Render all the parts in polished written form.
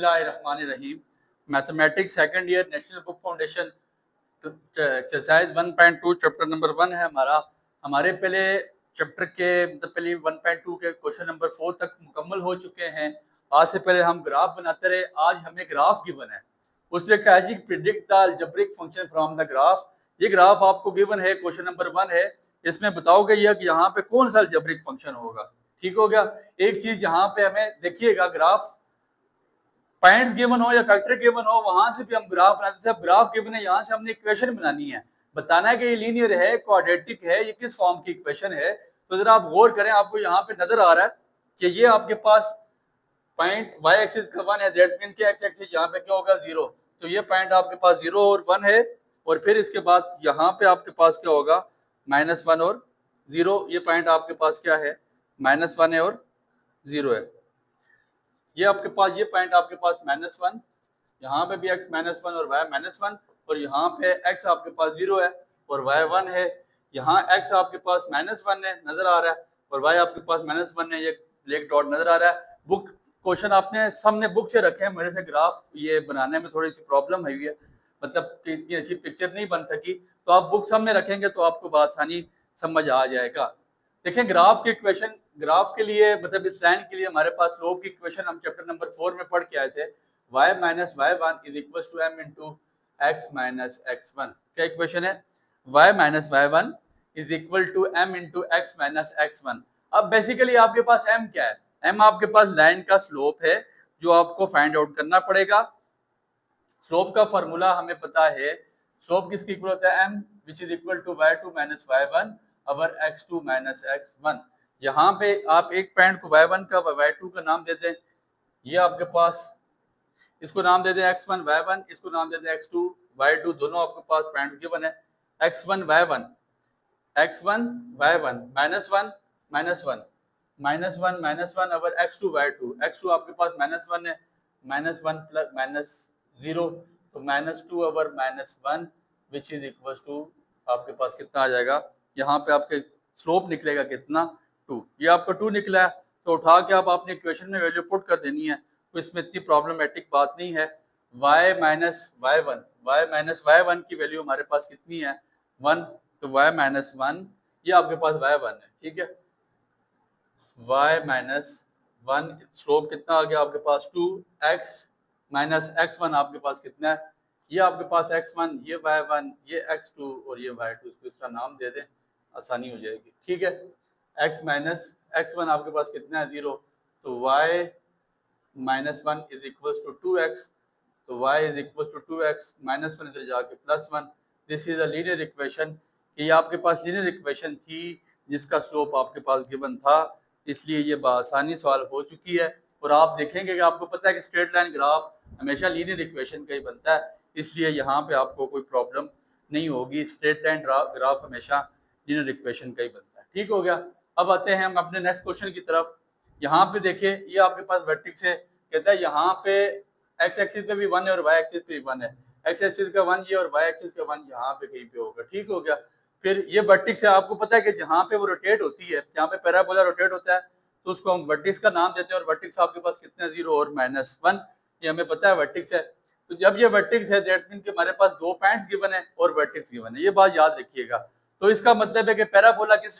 बिस्मिल्लाहिर्रहमानिर्रहीम। Mathematics second year national book foundation exercise 1.2 chapter number 1 है हमारा। हमारे पहले चैप्टर के मतलब पहले 1.2 के क्वेश्चन नंबर 4 तक मुकम्मल हो चुके हैं। आज से पहले हम ग्राफ बनाते रहे, आज हमें ग्राफ गिवन है। उसने कहा जी predict the algebraic function from the graph. ये ग्राफ आपको गिवन है, क्वेश्चन नंबर 1 है। इसमें बताओगे ये कि यहाँ पे कौन सा अलजेब्रिक फंक्शन होगा। ठीक हो गया। एक चीज यहाँ पे हमें देखिएगा, ग्राफ पॉइंट्स गिवन हो या फैक्टर गिवन हो, वहां से भी हम ग्राफ बनाते हैं। ग्राफ गिवन है, यहाँ से हमने इक्वेशन बनानी है, बताना है कि ये लीनियर है, क्वाड्रेटिक है, ये किस फॉर्म की इक्वेशन है। तो जरा आप गौर करें, आपको यहाँ पे नजर आ रहा है कि ये आपके पास पॉइंट वाई एक्सिस का 1 है, दैट्स मीन के एक्स एक्सिस यहाँ पे क्या होगा 0। तो ये पॉइंट आपके पास 0 और 1 है, और फिर इसके बाद यहाँ पे आपके पास क्या होगा -1 और 0। ये पॉइंट आपके पास क्या है -1 है और 0 है। ये आपके पास ये पॉइंट आपके पास -1, यहाँ पे भी x -1 और y -1, और यहाँ पे x आपके पास 0 है और y 1 है। यहाँ x आपके पास -1 है, नजर आ रहा है, और y आपके पास -1 है, ये ब्लैक डॉट नजर आ रहा है। बुक क्वेश्चन आपने सामने बुक से रखे हैं, मेरे से ग्राफ ये बनाने में थोड़ी सी प्रॉब्लम हुई है, मतलब कि इतनी अच्छी पिक्चर नहीं बन सकी। तो आप बुक सामने रखेंगे तो आपको बासानी समझ आ जाएगा। देखें ग्राफ की इक्वेशन, ग्राफ के लिए मतलब इस लाइन के लिए हमारे पास स्लोप की इक्वेशन हम चैप्टर नंबर 4 में पढ़ के आए थे। y minus y1 is equal to m into x minus x1। क्या इक्वेशन है? y minus y1 is equal to m into x minus x1। अब बेसिकली आपके पास m क्या है? m आपके पास लाइन का स्लोप है जो आपको फाइंड आउट करना पड़ेगा। स्लोप का फॉर्मूला हमें पता है, स्लोप किसकी इक्वल होता है? m which is equal to y2 minus y1 over x2 minus x1। यहाँ पे आप एक पॉइंट को y1 का y2 का नाम दे दें, ये आपके पास इसको नाम दे दें x1 y1, इसको नाम दे दें x2 y2, दोनों आपके पास पॉइंट गिवन है। x1 y1 -1 -1 अवर x2 y2, x2 आपके पास -1 है, -1 प्लस -0 तो -2 अवर -1 विच इज इक्वल टू आपके पास कितना आ जाएगा, यहाँ पे आपके स्लोप निकलेगा कितना 2। ये आपका 2 निकला है, तो उठा के आप अपने इक्वेशन में वैल्यू पुट कर देनी है, तो इसमें इतनी प्रॉब्लमेटिक बात नहीं है। y माइनस y1 की वैल्यू हमारे पास कितनी है 1, तो y माइनस 1 ये आपके पास y1 है, ठीक है। y माइनस 1 स्लोप कितना आ गया आपके पास 2x माइनस x1 आपके पास कितना है, ये आपके पास x1, ये y1, ये x2 और ये y2, इसको इसका नाम दे दें, आसानी हो जाएगी, ठीक है। x माइनस x1 आपके पास कितना है 0, तो y minus 1 is equal to 2x, तो y is equal to 2x minus 1 इधर जाके +1। This is a linear equation, कि ये आपके पास लीनियर इक्वेशन थी जिसका स्लोप आपके पास गिवन था, इसलिए ये बआसानी सॉल्व हो चुकी है। और आप देखेंगे कि आपको पता है कि स्ट्रेट लाइन ग्राफ हमेशा लीनियर इक्वेशन का ही बनता है, इसलिए यहाँ पे आपको कोई प्रॉब्लम नहीं होगी। स्ट्रेट लाइन ग्राफ हमेशा लीनियर इक्वेशन का ही बनता है, ठीक हो गया। अब आते हैं हम अपने नेक्स्ट क्वेश्चन की तरफ। यहाँ पे देखिए ये आपके पास वर्टेक्स है, कहता है यहाँ पे एक्स एक्सिस पे भी 1 है और वाई एक्सिस पे भी 1 है, एक्स एक्सिस का 1 ये और वाई एक्सिस का 1 यहाँ पे कहीं पे होगा, ठीक हो गया। फिर ये वर्टेक्स है, आपको पता है कि जहाँ पे वो रोटेट होती है, जहाँ पे पैराबोला रोटेट होता है, तो उसको हम वर्टेक्स का नाम देते हैं, और वर्टेक्स आपके पास कितना 0 और -1, ये हमें पता है वर्टेक्स है। तो जब ये वर्टेक्स है दैट मीन कि हमारे पास 2 पॉइंट्स गिवन है और वर्टेक्स गिवन है, ये बात याद रखिएगा। तो इसका मतलब है कि पैराबोला किस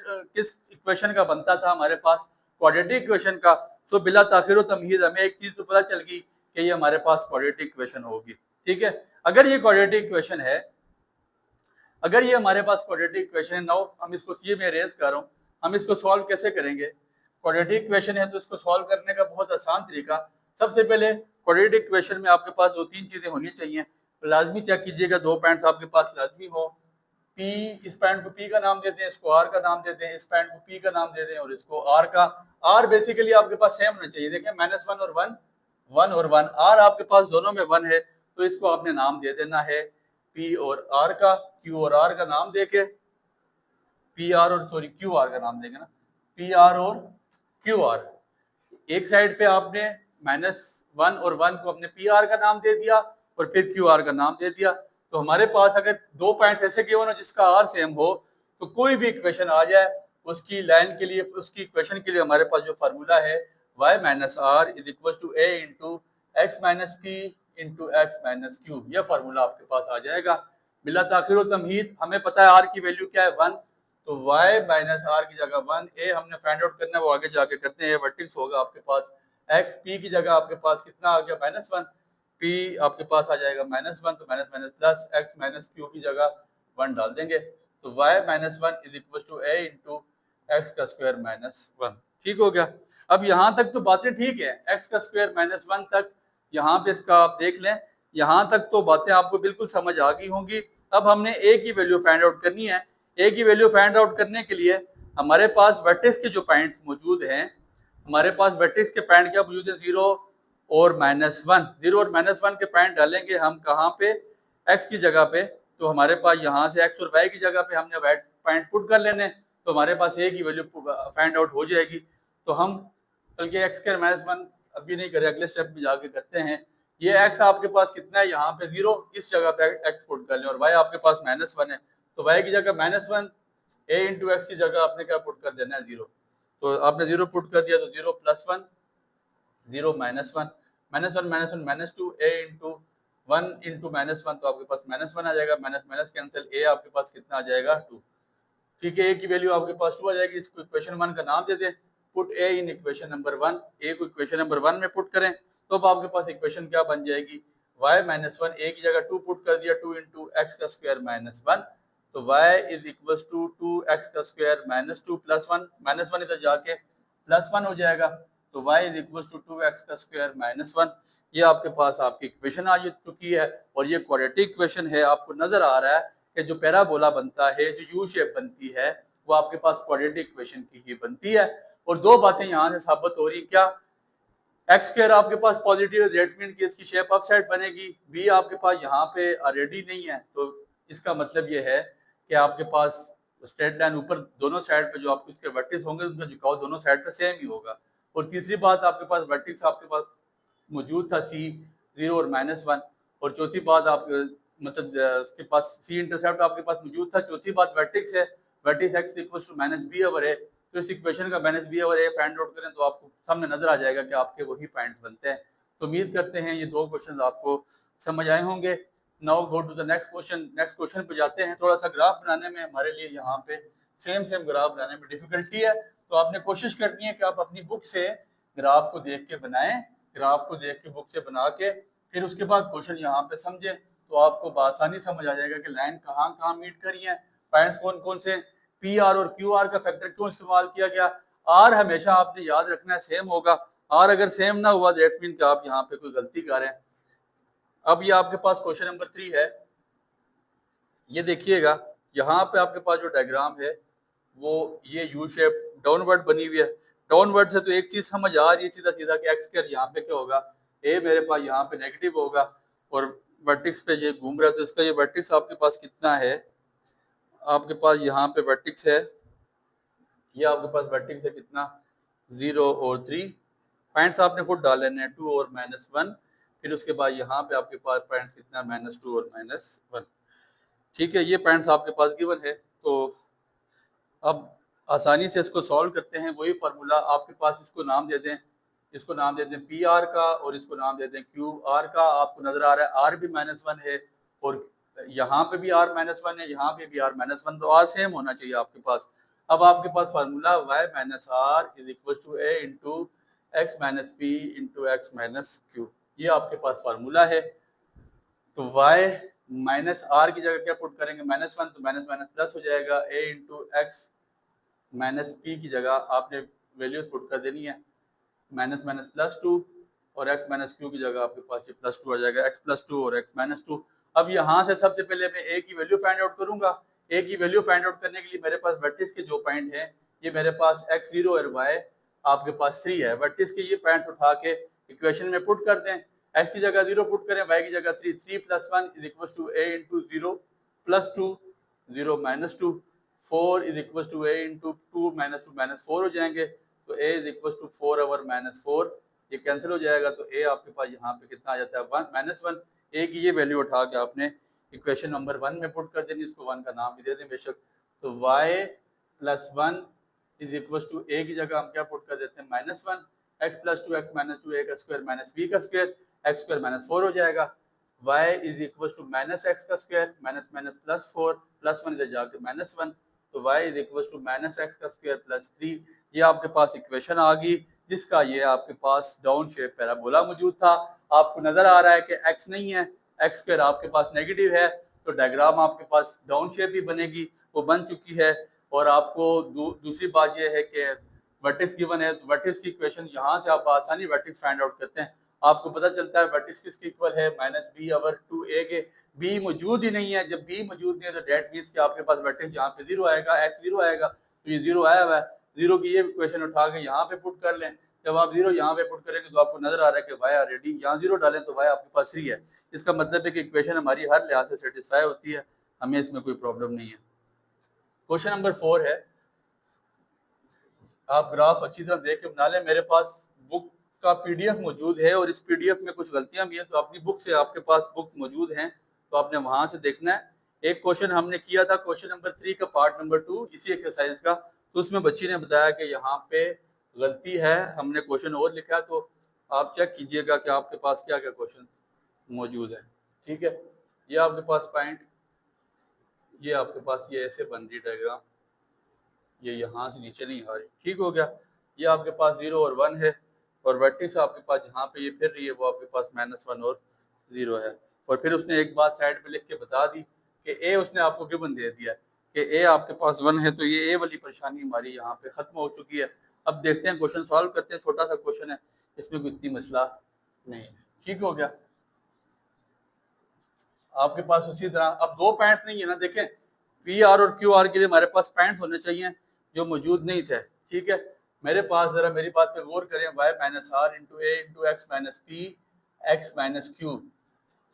इक्वेशन का बनता था हमारे पास, क्वाड्रेटिक इक्वेशन का। तो बिला ताखिर तमहीज हमें एक चीज तो पता चल गई कि ये हमारे पास क्वाड्रेटिक इक्वेशन होगी, ठीक है। अगर ये क्वाड्रेटिक इक्वेशन है, अगर ये हमारे पास क्वाड्रेटिक इक्वेशन है, नाउ हम इसको ये मैं रेज कर रहा हूँ, हम इसको सॉल्व कैसे करेंगे। क्वाड्रेटिक इक्वेशन है तो इसको सॉल्व करने का बहुत आसान तरीका, सबसे पहले क्वाड्रेटिक इक्वेशन में आपके पास 2-3 चीजें होनी चाहिए। लाजमी चेक कीजिएगा 2 पॉइंट्स आपके पास लाजमी हो। P, इस पॉइंट को P का नाम देते हैं, इसको R का नाम देते हैं, इस पॉइंट को P का नाम देते हैं और इसको R का। R बेसिकली आपके पास सेम होना चाहिए, देखें -1 और 1, 1 और 1, R आपके पास दोनों में 1 है, तो इसको आपने नाम दे देना है P और R का, Q और R का नाम देके PR और सॉरी QR का नाम देंगे ना, PR और QR। एक साइड पे आपने -1 और 1 को अपने PR का नाम दे दिया और फिर QR का नाम दे दिया। तो हमारे पास अगर 2 पॉइंट्स ऐसे गिवन हो जिसका R सेम हो, तो कोई भी इक्वेशन आ जाए उसकी लाइन के लिए, उसकी इक्वेशन के लिए हमारे पास जो फार्मूला है y minus R is equal to a into x minus P into x minus Q, यह फार्मूला आपके पास आ जाएगा। बिला ताखिर व तमहीद हमें पता है आर की वैल्यू क्या है 1, तो y माइनस आर की जगह 1, ए हमने फाइंड आउट करना है वो आगे जाके करते हैं। वर्टेक्स होगा आपके पास x, p की जगह आपके पास कितना आ गया -1, p आपके पास आ जाएगा -1, तो minus minus plus x minus Q की जगह 1 डाल देंगे, तो y minus 1 is equal to a into x का स्क्वायर माइनस 1। ठीक हो गया। अब यहाँ तक तो बातें ठीक है, x का स्क्वायर -1 तक यहाँ पे इसका आप देख लें, यहाँ तक तो बातें आपको बिल्कुल समझ आ गई होंगी। अब हमने a की वैल्यू फाइंड आउट करनी है। a की वैल्यू फाइंड आउट करने के लिए हमारे पास वर्टेक्स के जो पॉइंट्स मौजूद हैं, हमारे पास वर्टेक्स के पॉइंट क्या मौजूद है 0 और -1। 0 और -1 के पॉइंट डालेंगे हम कहाँ पे, x की जगह पे, तो हमारे पास यहाँ से x और y की जगह पे हमने पॉइंट पुट कर लेने, तो हमारे पास a की वैल्यू फाइंड आउट हो जाएगी। तो हम बल्कि एक्स स्क्वायर -1 अभी नहीं करें, अगले स्टेप में जाके करते हैं। ये x आपके पास कितना है, यहाँ पे 0, इस जगह पे x पुट कर लें, और y आपके पास -1 है, तो y की जगह -1, a इंटू एक्स की जगह आपने क्या पुट कर देना है 0, तो आपने 0 पुट कर दिया, तो 0 + 1, 0 -1, -1 -2, a इंटू 1 इंटू -1, तो आपके पास -1 आ जाएगा, माइनस माइनस कैंसिल, a आपके पास कितना आ जाएगा 2। ठीक है, a की वैल्यू आपके पास 2 आ जाएगी। इसको इक्वेशन 1 का नाम दे दें, put a in equation number 1, a को इक्वेशन नंबर 1 में पुट करें, तो अब आपके पास इक्वेशन क्या बन जाएगी, y -1, a की जगह 2 पुट कर दिया, 2 इंटू एक्स का स्क्वायर -1, तो y is equal to 2x का स्क्वायर -2 + 1, -1 इधर जाके +1 हो जाएगा, तो y is equal to 2x का स्क्वायर -1। ये आपके पास आपकी इक्वेशन आ चुकी है, और ये क्वाड्रेटिक इक्वेशन है। आपको नजर आ रहा है कि जो पैराबोला बनता है, जो यू शेप बनती है, वो आपके पास क्वाड्रेटिक इक्वेशन की ही बनती है। और दो बातें यहाँ से साबित हो रही, क्या एक्स स्क्वायर आपके पास पॉजिटिव है, दैट्स मीन कि इसकी शेप अप साइड बनेगी, बी आपके पास यहाँ पे ऑलरेडी नहीं है, तो इसका मतलब ये है कि आपके पास स्ट्रेट लाइन ऊपर दोनों साइड पे जो आपके उसके वर्टिक्स होंगे उनका झुकाव दोनों साइड पे सेम ही होगा। और तीसरी बात, आपके पास वर्टिक्स आपके पास मौजूद था सी 0 और -1, और चौथी बात आप मतलब उसके पास सी इंटरसेप्ट आपके पास मौजूद था। चौथी बात वर्टिक्स है, vertices x equal to -b/a है, तो इस इक्वेशन का -b/a फाइंड आउट करें तो आपको सामने नजर आ जाएगा कि आपके वही पॉइंट्स बनते हैं। तो उम्मीद करते हैं ये दो क्वेश्चन आपको समझ आए होंगे। Now go to the next question. Next question पे जाते हैं। थोड़ा सा ग्राफ बनाने में हमारे लिए यहाँ पे सेम ग्राफ बनाने में डिफिकल्टी है, तो आपने कोशिश करनी है कि आप अपनी बुक से ग्राफ को देख के बनाएं, ग्राफ को देख के बुक से बना के फिर उसके बाद क्वेश्चन यहाँ पे समझें, तो आपको आसानी समझ आ जाएगा कि लाइन कहाँ कहाँ मीट करी है, पॉइंट्स कौन कौन से, पी आर और क्यू आर का फैक्टर क्यों इस्तेमाल किया गया। आर हमेशा आपने याद रखना है सेम होगा, आर अगर सेम ना हुआ दैट्स मीन कि आप यहाँ पे कोई गलती कर रहे हैं। अब ये आपके पास क्वेश्चन नंबर 3 है, ये देखिएगा, यहाँ पे आपके पास जो डायग्राम है वो ये यू शेप डाउनवर्ड बनी हुई है। डाउनवर्ड से तो एक चीज समझ आ रही है सीधा सीधा कि एक्स स्क्वायर यहाँ पे क्या होगा, ए मेरे पास यहाँ पे नेगेटिव होगा, और वर्टिक्स पे ये घूम रहा है, तो इसका ये वर्टिक्स आपके पास कितना है, आपके पास यहाँ पे वर्टिक्स है, ये आपके पास वर्टिक्स है कितना 0 और 3, पॉइंट्स आपने खुद डाल लेने हैं 2 और -1, फिर उसके बाद यहाँ पे आपके पास पॉइंट्स कितना -2 और -1। ठीक है, ये पॉइंट्स आपके पास गिवन है। तो अब आसानी से इसको सॉल्व करते हैं। वही फार्मूला आपके पास, इसको नाम दे दें, इसको नाम दे दें पी आर का, और इसको नाम दे दें क्यू आर का। आपको नजर आ रहा है आर भी -1 है, और यहाँ पे भी आर -1 है, यहाँ पे भी आर -1, तो आर सेम होना चाहिए आपके पास। अब आपके पास formula y minus r is equal to a into x minus P into x minus q, ये आपके पास फार्मूला है। तो y माइनस आर की जगह क्या पुट करेंगे -1, तो माइनस माइनस प्लस हो जाएगा, a into x minus P की जगह आपने वैल्यू पुट कर देनी है -+2, और x माइनस क्यू की जगह आपके पास ये +2 आ जाएगा, x +2 और x -2। अब यहाँ से सबसे पहले मैं a की वैल्यू फाइंड आउट करूंगा। a की वैल्यू फाइंड आउट करने के लिए मेरे पास वर्टिक्स के जो पॉइंट हैं, ये मेरे पास x0 और y आपके पास 3 है, वर्टिक्स के ये पॉइंट्स उठा के इक्वेशन में पुट कर दें। x की जगह 0 पुट करें, y की जगह 3, 3 + 1 is equal to a into 0 + 2, 0 -2, 4 is equal to a into 2 -2 -4 हो जाएंगे, तो a is equal to 4 over -4, ये कैंसिल हो जाएगा, तो a आपके पास यहाँ पे कितना आ जाता है 1 a की ये वैल्यू उठा के आपने इक्वेशन नंबर 1 में पुट कर देनी, इसको 1 का नाम भी दे दें बेशक। तो y + 1 is equal to a की जगह हम क्या पुट कर देते हैं -1, x + 2 x - 2 a का स्क्वायर माइनस b का स्क्वायर, एक्स स्क्वायर माइनस 4 हो जाएगा। y is equal to minus x का square minus minus plus 4 plus 1 इधर जाके माइनस 1, तो y is equal to minus x का स्क्वायर प्लस 3। ये आपके पास इक्वेशन आ गई जिसका ये आपके पास डाउन शेप पैराबोला मौजूद था। आपको नजर आ रहा है कि x नहीं है, एक्स स्क्वायर आपके पास नेगेटिव है, तो डायग्राम आपके पास डाउन शेप ही बनेगी, वो बन चुकी है। और आपको दूसरी बात यह है कि वर्टेक्स गिवन है, तो वर्टेक्स की इक्वेशन यहाँ से आप आसानी वर्टेक्स फाइंड आउट करते हैं। आपको पता चलता है वर्टेक्स किसके इक्वल है, माइनस बी ओवर 2a के। बी मौजूद ही नहीं है, जब बी मौजूद नहीं है तो डेट मीन्स कि आपके पास वर्टेक्स यहाँ पे जीरो आएगा, एक्स जीरो आएगा, तो ये जीरो आया हुआ है। जीरो की ये इक्वेशन उठा के यहाँ पे पुट कर लें। जब आप जीरो यहाँ पे पुट करेंगे तो आपको नजर आ रहा है कि वाई ऑलरेडी, यहाँ जीरो डालें तो वाई आपके पास 3 है। इसका मतलब है कि इक्वेशन हमारी हर लिहाज से सेटिस्फाई होती है, हमें इसमें कोई प्रॉब्लम नहीं है। क्वेश्चन नंबर 4 है, आप ग्राफ अच्छी तरह देख के बना लें। मेरे पास बुक का पीडीएफ मौजूद है और इस पीडीएफ में कुछ गलतियां भी हैं, तो अपनी बुक से, आपके पास बुक मौजूद हैं तो आपने वहां से देखना है। एक क्वेश्चन हमने किया था क्वेश्चन नंबर 3 का पार्ट नंबर 2 इसी एक्सरसाइज का, तो उसमें बच्ची ने बताया कि यहाँ पे गलती है, हमने क्वेश्चन और लिखा है, तो आप चेक कीजिएगा कि आपके पास क्या क्या क्वेश्चन मौजूद है। ठीक है, ये आपके पास पॉइंट, ये आपके पास ये ऐसे बन रही डायग्राम, ये यहाँ से नीचे नहीं आ रही, ठीक हो गया। ये आपके पास 0 और 1 है, और वर्टेक्स आपके पास जहाँ पे ये फिर रही है वो आपके पास -1 और 0 है। और फिर उसने एक बात साइड पे लिख के बता दी कि ए उसने आपको गिवन दे दिया कि ए आपके पास 1 है, तो ये ए वाली परेशानी हमारी यहाँ पे खत्म हो चुकी है। अब देखते हैं क्वेश्चन सॉल्व करते हैं, छोटा सा क्वेश्चन है, इसमें कोई इतनी मसला नहीं है। ठीक हो गया, आपके पास उसी तरह अब 2 पॉइंट्स नहीं है ना, देखें पी आर और क्यू आर के लिए हमारे पास पॉइंट्स होने चाहिए जो मौजूद नहीं थे। ठीक है, मेरे पास जरा मेरी बात पे गौर करें, y minus R into A into x minus P x minus Q.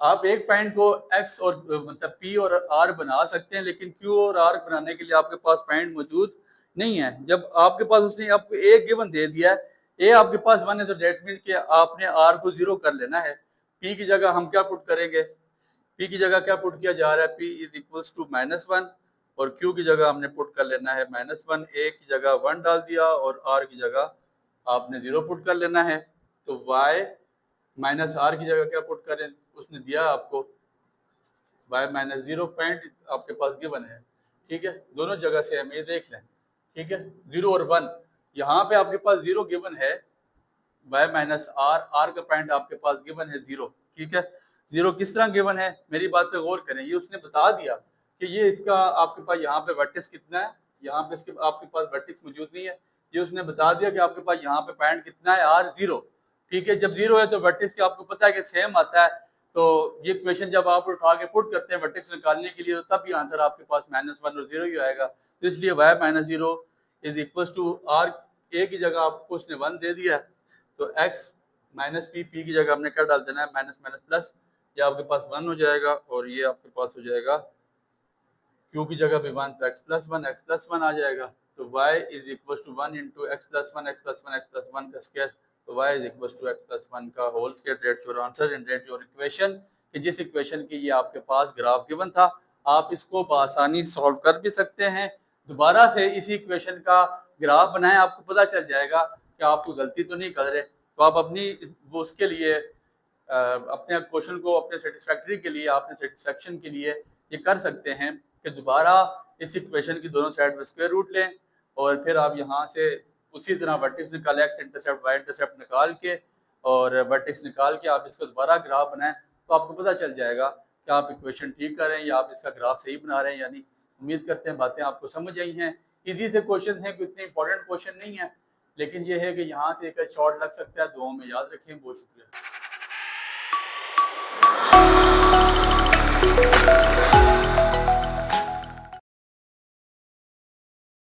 आप एक पॉइंट को x और मतलब p और r बना सकते हैं, लेकिन q और r बनाने के लिए आपके पास पॉइंट मौजूद नहीं है। जब आपके पास उसने आपको a गिवन दे दिया है, a आपके पास 1 है, तो डेट मीन कि आपने r को 0 कर लेना है। p की जगह हम क्या पुट करेंगे, p की जगह क्या पुट किया जा रहा है, p इज इक्वल्स टू -1, और q की जगह हमने पुट कर लेना है -1, a की जगह 1 डाल दिया और r की जगह आपने 0 पुट कर लेना है। तो y माइनस आर की जगह क्या पुट करें, उसने दिया आपको y माइनस 0 पॉइंट आपके पास गिवन है। ठीक है, दोनों जगह से हम ये देख लें। ठीक है, 0 और 1, यहाँ पे आपके पास 0 गिवन है, y माइनस आर का पॉइंट आपके पास गिवन है 0। ठीक है, 0 किस तरह गिवन है, मेरी बात पे गौर करें। ये उसने बता दिया कि ये इसका आपके पास यहाँ पे वर्टेक्स कितना है, यहाँ पे इसके आपके पास वर्टेक्स मौजूद नहीं है। ये उसने बता दिया कि आपके पास यहाँ पे पॉइंट कितना है, r 0। ठीक है, जब 0 है तो वर्टेक्स की आपको पता है कि सेम आता है, तो ये क्वेश्चन जब आप उठा के पुट करते हैं वर्टेक्स निकालने के लिए, तो तब ये आंसर आपके पास -1 और 0 ही आएगा। तो इसलिए y minus 0 is equal to r, a की जगह आपको उसने 1 दे दिया, तो x माइनस p, p की जगह हमने क्या डाल देना है, माइनस माइनस प्लस, ये आपके पास 1 हो जाएगा, और ये आपके पास हो जाएगा q की जगह भी 1, तो x प्लस 1 आ जाएगा। तो y is equal to 1 into x plus 1 x plus 1 x plus 1 का स्क्वायर, तो y is equal to x plus 1 का whole square. That's your answer and that's your equation, कि जिस इक्वेशन की ये आपके पास ग्राफ गिवन था, आप इसको बआसानी सॉल्व कर भी सकते हैं। दोबारा से इसी इक्वेशन का ग्राफ बनाएं, आपको पता चल जाएगा कि आप कोई गलती तो नहीं कर रहे। तो आप अपनी वो उसके लिए अपने क्वेश्चन को अपने सेटिस्फैक्ट्री के लिए, अपने सेटिस्फैक्शन के लिए ये कर सकते हैं कि दोबारा इस इक्वेशन की दोनों साइड में स्क्वायर रूट लें, और फिर आप यहाँ से उसी तरह वर्टेक्स निकाल, एक्स इंटरसेप्ट वाई इंटरसेप्ट निकाल के और वर्टेक्स निकाल के आप इसका दोबारा ग्राफ बनाएं, तो आपको पता चल जाएगा कि आप इक्वेशन ठीक कर रहे हैं या आप इसका ग्राफ सही बना रहे हैं या नहीं। उम्मीद करते हैं बातें आपको समझ आई हैं। इजी से क्वेश्चन हैं, कोई इतने इंपॉर्टेंट क्वेश्चन नहीं है, लेकिन ये है कि यहाँ से एक शॉर्ट लग सकता है। दुआओं में याद रखें, बहुत शुक्रिया।